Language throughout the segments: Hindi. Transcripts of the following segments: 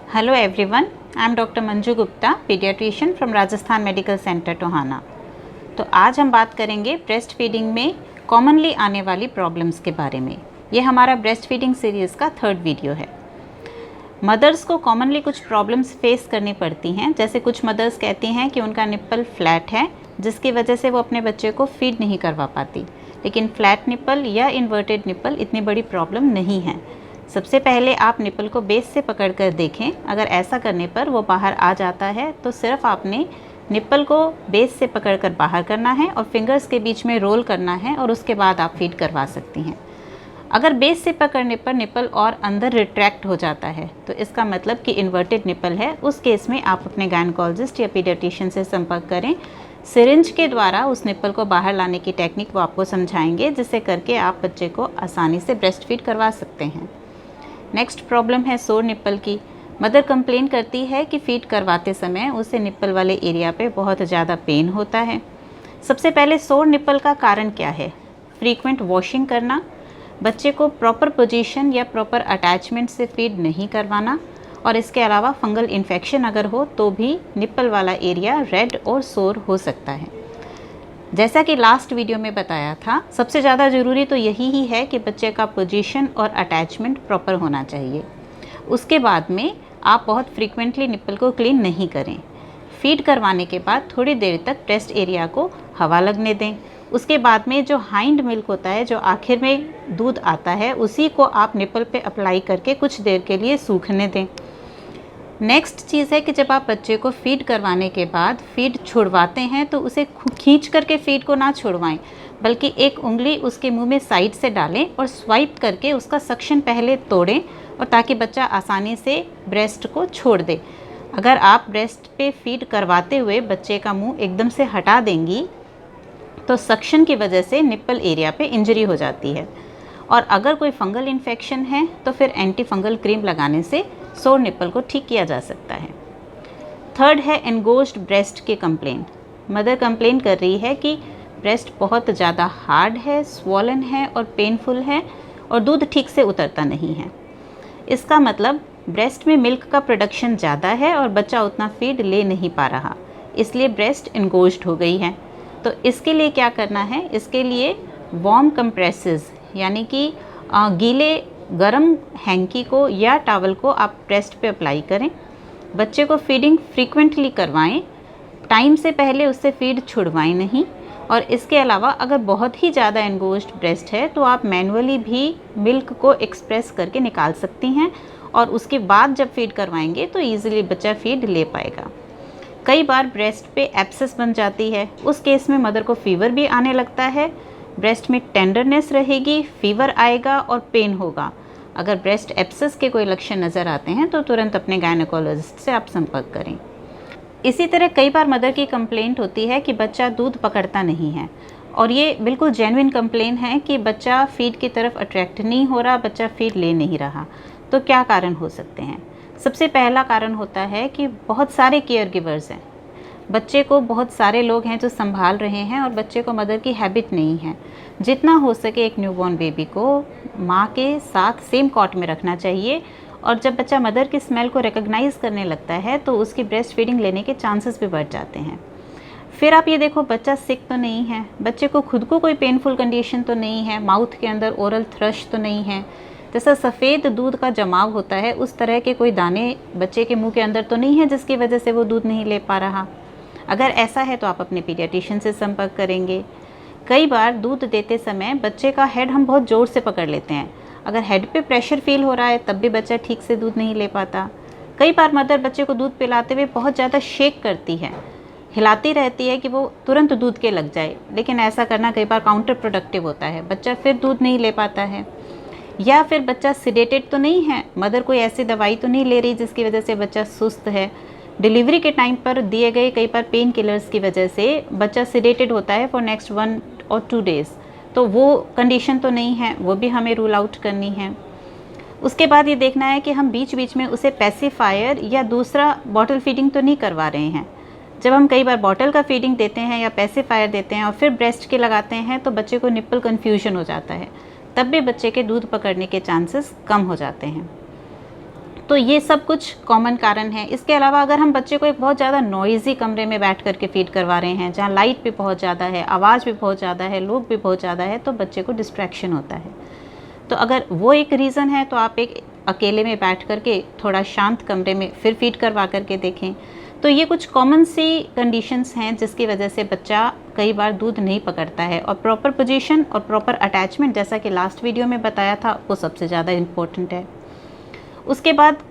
Hello everyone, I am Dr. Manju Gupta, pediatrician from Rajasthan Medical Center Tohana. तो आज हम बात करेंगे ब्रेस्ट फीडिंग में कॉमनली आने वाली प्रॉब्लम्स के बारे में। ये हमारा ब्रेस्ट फीडिंग सीरीज़ का 3rd वीडियो है। मदर्स को कॉमनली कुछ प्रॉब्लम्स फेस करनी पड़ती हैं। जैसे कुछ मदर्स कहती हैं कि उनका निप्पल फ्लैट है, जिसकी वजह से वो अपने बच्चे को फीड नहीं करवा पाती। लेकिन फ्लैट निप्पल या इन्वर्टेड निप्पल इतनी बड़ी प्रॉब्लम नहीं है। सबसे पहले आप निप्पल को बेस से पकड़ कर देखें। अगर ऐसा करने पर वो बाहर आ जाता है तो सिर्फ आपने निप्पल को बेस से पकड़कर बाहर करना है और फिंगर्स के बीच में रोल करना है और उसके बाद आप फीड करवा सकती हैं। अगर बेस से पकड़ने पर निप्पल और अंदर रिट्रैक्ट हो जाता है तो इसका मतलब कि इन्वर्टेड निप्पल है। उस केस में आप अपने गायनेकोलॉजिस्ट या पीडियाट्रिशियन से संपर्क करें। सिरिंज के द्वारा उस निप्पल को बाहर लाने की टेक्निक वो आपको समझाएंगे, जिससे करके आप बच्चे को आसानी से ब्रेस्ट फीड करवा सकते हैं। नेक्स्ट प्रॉब्लम है सोर निप्पल की। मदर कंप्लेन करती है कि फीड करवाते समय उसे निप्पल वाले एरिया पे बहुत ज़्यादा पेन होता है। सबसे पहले सोर निप्पल का कारण क्या है? फ्रीक्वेंट वॉशिंग करना, बच्चे को प्रॉपर पोजीशन या प्रॉपर अटैचमेंट से फीड नहीं करवाना, और इसके अलावा फंगल इन्फेक्शन अगर हो तो भी निप्पल वाला एरिया रेड और सोर हो सकता है। जैसा कि लास्ट वीडियो में बताया था, सबसे ज़्यादा ज़रूरी तो यही ही है कि बच्चे का पोजीशन और अटैचमेंट प्रॉपर होना चाहिए। उसके बाद में आप बहुत फ्रीक्वेंटली निप्पल को क्लीन नहीं करें। फीड करवाने के बाद थोड़ी देर तक ब्रेस्ट एरिया को हवा लगने दें। उसके बाद में जो हाइंड मिल्क होता है, जो आखिर में दूध आता है, उसी को आप निप्पल पे अप्लाई करके कुछ देर के लिए सूखने दें। नेक्स्ट चीज़ है कि जब आप बच्चे को फीड करवाने के बाद फीड छुड़वाते हैं तो उसे खींच करके फीड को ना छुड़वाएं, बल्कि एक उंगली उसके मुंह में साइड से डालें और स्वाइप करके उसका सक्शन पहले तोड़ें, और ताकि बच्चा आसानी से ब्रेस्ट को छोड़ दे। अगर आप ब्रेस्ट पे फीड करवाते हुए बच्चे का मुंह एकदम से हटा देंगी तो सक्शन की वजह से निप्पल एरिया पे इंजरी हो जाती है, और अगर कोई फंगल इन्फेक्शन है तो फिर एंटी फंगल क्रीम लगाने से सोर निप्पल को ठीक किया जा सकता है। 3rd है एनगोज्ड ब्रेस्ट की कंप्लेन। मदर कंप्लेन कर रही है कि ब्रेस्ट बहुत ज़्यादा हार्ड है, स्वॉलन है और पेनफुल है, और दूध ठीक से उतरता नहीं है। इसका मतलब ब्रेस्ट में मिल्क का प्रोडक्शन ज़्यादा है और बच्चा उतना फीड ले नहीं पा रहा, इसलिए ब्रेस्ट एनगोज्ड हो गई है। तो इसके लिए क्या करना है? इसके लिए वार्म कंप्रेसेस, यानी कि गीले गरम हैंकी को या टॉवल को आप ब्रेस्ट पे अप्लाई करें। बच्चे को फीडिंग फ्रीक्वेंटली करवाएं, टाइम से पहले उससे फीड छुड़वाएं नहीं। और इसके अलावा अगर बहुत ही ज़्यादा एनगोज्ड ब्रेस्ट है तो आप मैनुअली भी मिल्क को एक्सप्रेस करके निकाल सकती हैं, और उसके बाद जब फीड करवाएंगे तो ईजिली बच्चा फीड ले पाएगा। कई बार ब्रेस्ट पे एब्सेस बन जाती है, उस केस में मदर को फीवर भी आने लगता है। ब्रेस्ट में टेंडरनेस रहेगी, फीवर आएगा और पेन होगा। अगर ब्रेस्ट एब्सेस के कोई लक्षण नज़र आते हैं तो तुरंत अपने गायनेकोलॉजिस्ट से आप संपर्क करें। इसी तरह कई बार मदर की कंप्लेंट होती है कि बच्चा दूध पकड़ता नहीं है, और ये बिल्कुल जेन्युइन कंप्लेन है कि बच्चा फीड की तरफ अट्रैक्ट नहीं हो रहा, बच्चा फीड ले नहीं रहा। तो क्या कारण हो सकते हैं? सबसे पहला कारण होता है कि बहुत सारे केयर गिवर्स हैं। बच्चे को बहुत सारे लोग हैं जो संभाल रहे हैं, और बच्चे को मदर की हैबिट नहीं है। जितना हो सके एक न्यूबॉर्न बेबी को माँ के साथ सेम कॉट में रखना चाहिए, और जब बच्चा मदर की स्मेल को रिकॉग्नाइज करने लगता है तो उसकी ब्रेस्ट फीडिंग लेने के चांसेस भी बढ़ जाते हैं। फिर आप ये देखो, बच्चा सिक तो नहीं है, बच्चे को खुद को कोई पेनफुल कंडीशन तो नहीं है, माउथ के अंदर ओरल थ्रश तो नहीं है, जैसा सफ़ेद दूध का जमाव होता है उस तरह के कोई दाने बच्चे के मुंह के अंदर तो नहीं है जिसकी वजह से वो दूध नहीं ले पा रहा। अगर ऐसा है तो आप अपने पीडियाट्रिशियन से संपर्क करेंगे। कई बार दूध देते समय बच्चे का हेड हम बहुत ज़ोर से पकड़ लेते हैं। अगर हेड पे प्रेशर फील हो रहा है तब भी बच्चा ठीक से दूध नहीं ले पाता। कई बार मदर बच्चे को दूध पिलाते हुए बहुत ज़्यादा शेक करती है, हिलाती रहती है कि वो तुरंत दूध के लग जाए, लेकिन ऐसा करना कई बार काउंटर प्रोडक्टिव होता है, बच्चा फिर दूध नहीं ले पाता है। या फिर बच्चा सिडेटेड तो नहीं है, मदर कोई ऐसी दवाई तो नहीं ले रही जिसकी वजह से बच्चा सुस्त है। डिलीवरी के टाइम पर दिए गए कई बार पेन किलर्स की वजह से बच्चा सिडेटेड होता है फॉर नेक्स्ट 1 और 2 डेज़, तो वो कंडीशन तो नहीं है, वो भी हमें रूल आउट करनी है। उसके बाद ये देखना है कि हम बीच बीच में उसे पैसिफायर या दूसरा बॉटल फीडिंग तो नहीं करवा रहे हैं। जब हम कई बार बॉटल का फीडिंग देते हैं या पैसिफायर देते हैं और फिर ब्रेस्ट के लगाते हैं तो बच्चे को निप्पल कन्फ्यूजन हो जाता है, तब भी बच्चे के दूध पकड़ने के चांसेस कम हो जाते हैं। तो ये सब कुछ कॉमन कारण है। इसके अलावा अगर हम बच्चे को एक बहुत ज़्यादा नॉइज़ी कमरे में बैठ करके फीड करवा रहे हैं, जहाँ लाइट भी बहुत ज़्यादा है, आवाज़ भी बहुत ज़्यादा है, लोग भी बहुत ज़्यादा है, तो बच्चे को डिस्ट्रैक्शन होता है। तो अगर वो एक रीज़न है तो आप एक अकेले में बैठ करके थोड़ा शांत कमरे में फिर फीड करवा करके देखें। तो ये कुछ कॉमन सी कंडीशंस हैं जिसकी वजह से बच्चा कई बार दूध नहीं पकड़ता है। और प्रॉपर पोजीशन और प्रॉपर अटैचमेंट, जैसा कि लास्ट वीडियो में बताया था, वो सबसे ज़्यादा इम्पोर्टेंट है। उसके बाद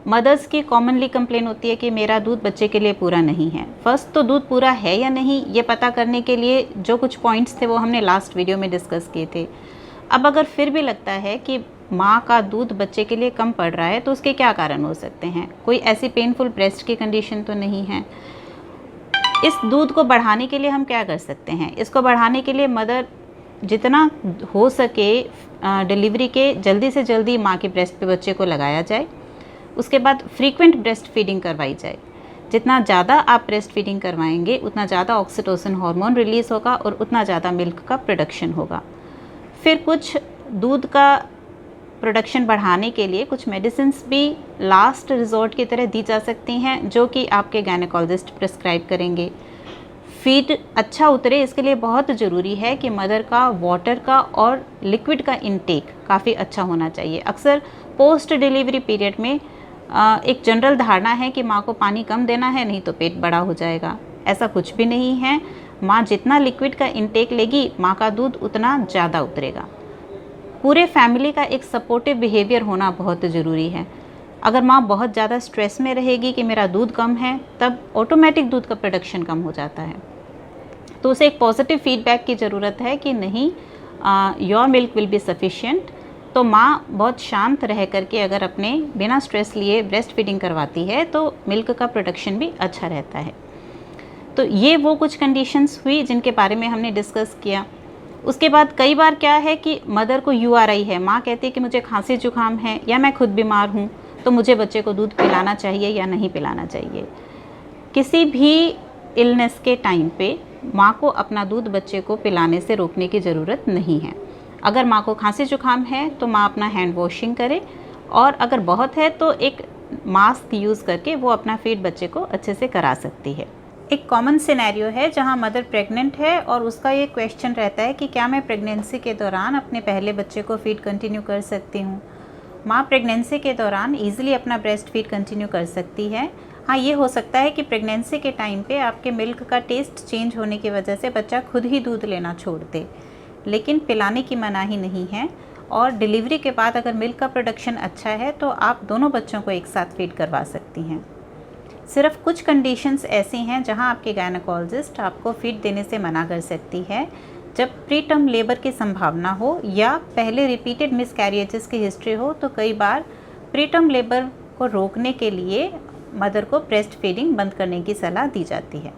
मदर्स की कॉमनली कंप्लेन होती है कि मेरा दूध बच्चे के लिए पूरा नहीं है। फर्स्ट तो दूध पूरा है या नहीं ये पता करने के लिए जो कुछ पॉइंट्स थे वो हमने लास्ट वीडियो में डिस्कस किए थे। अब अगर फिर भी लगता है कि माँ का दूध बच्चे के लिए कम पड़ रहा है तो उसके क्या कारण हो सकते हैं? कोई ऐसी पेनफुल ब्रेस्ट की कंडीशन तो नहीं है। इस दूध को बढ़ाने के लिए हम क्या कर सकते हैं? इसको बढ़ाने के लिए मदर जितना हो सके डिलीवरी के जल्दी से जल्दी माँ के ब्रेस्ट पे बच्चे को लगाया जाए। उसके बाद फ्रीक्वेंट ब्रेस्ट फीडिंग करवाई जाए। जितना ज़्यादा आप ब्रेस्ट फीडिंग करवाएंगे उतना ज़्यादा ऑक्सीटोसिन हार्मोन रिलीज़ होगा और उतना ज़्यादा मिल्क का प्रोडक्शन होगा। फिर कुछ दूध का प्रोडक्शन बढ़ाने के लिए कुछ मेडिसिन्स भी लास्ट रिजॉर्ट की तरह दी जा सकती हैं, जो कि आपके गायनेकोलॉजिस्ट प्रिस्क्राइब करेंगे। फीड अच्छा उतरे इसके लिए बहुत ज़रूरी है कि मदर का वाटर का और लिक्विड का इनटेक काफ़ी अच्छा होना चाहिए। अक्सर पोस्ट डिलीवरी पीरियड में एक जनरल धारणा है कि माँ को पानी कम देना है, नहीं तो पेट बड़ा हो जाएगा। ऐसा कुछ भी नहीं है। माँ जितना लिक्विड का इनटेक लेगी, माँ का दूध उतना ज़्यादा उतरेगा। पूरे फैमिली का एक सपोर्टिव बिहेवियर होना बहुत ज़रूरी है। अगर माँ बहुत ज़्यादा स्ट्रेस में रहेगी कि मेरा दूध कम है, तब ऑटोमेटिक दूध का प्रोडक्शन कम हो जाता है। तो उसे एक पॉजिटिव फीडबैक की ज़रूरत है कि नहीं, your milk will be sufficient. तो माँ बहुत शांत रह करके अगर अपने बिना स्ट्रेस लिए ब्रेस्ट फीडिंग करवाती है तो मिल्क का प्रोडक्शन भी अच्छा रहता है। तो ये वो कुछ कंडीशंस हुई जिनके बारे में हमने डिस्कस किया। उसके बाद कई बार क्या है कि मदर को URI है, माँ कहती है कि मुझे खांसी जुकाम है या मैं खुद बीमार हूँ, तो मुझे बच्चे को दूध पिलाना चाहिए या नहीं पिलाना चाहिए। किसी भी इलनेस के टाइम पे माँ को अपना दूध बच्चे को पिलाने से रोकने की ज़रूरत नहीं है। अगर माँ को खांसी जुकाम है तो माँ अपना हैंड वॉशिंग करे, और अगर बहुत है तो एक मास्क यूज़ करके वो अपना फीड बच्चे को अच्छे से करा सकती है। एक कॉमन सिनेरियो है जहाँ मदर प्रेग्नेंट है और उसका ये क्वेश्चन रहता है कि क्या मैं प्रेगनेंसी के दौरान अपने पहले बच्चे को फीड कंटिन्यू कर सकती हूँ। माँ प्रेगनेंसी के दौरान ईजिली अपना ब्रेस्ट फीड कंटिन्यू कर सकती है। हाँ, ये हो सकता है कि प्रेगनेंसी के टाइम पे आपके मिल्क का टेस्ट चेंज होने की वजह से बच्चा खुद ही दूध लेना छोड़ दे, लेकिन पिलाने की मनाही नहीं है। और डिलीवरी के बाद अगर मिल्क का प्रोडक्शन अच्छा है तो आप दोनों बच्चों को एक साथ फीड करवा सकती हैं। सिर्फ कुछ कंडीशंस ऐसी हैं जहां आपके गायनेकोलॉजिस्ट आपको फीड देने से मना कर सकती है। जब प्री टर्म लेबर की संभावना हो या पहले रिपीटेड मिसकैरिजेस की हिस्ट्री हो, तो कई बार प्री टर्म लेबर को रोकने के लिए मदर को ब्रेस्ट फीडिंग बंद करने की सलाह दी जाती है।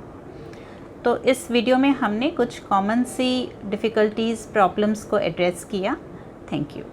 तो इस वीडियो में हमने कुछ कॉमन सी डिफ़िकल्टीज़, प्रॉब्लम्स को एड्रेस किया। Thank you.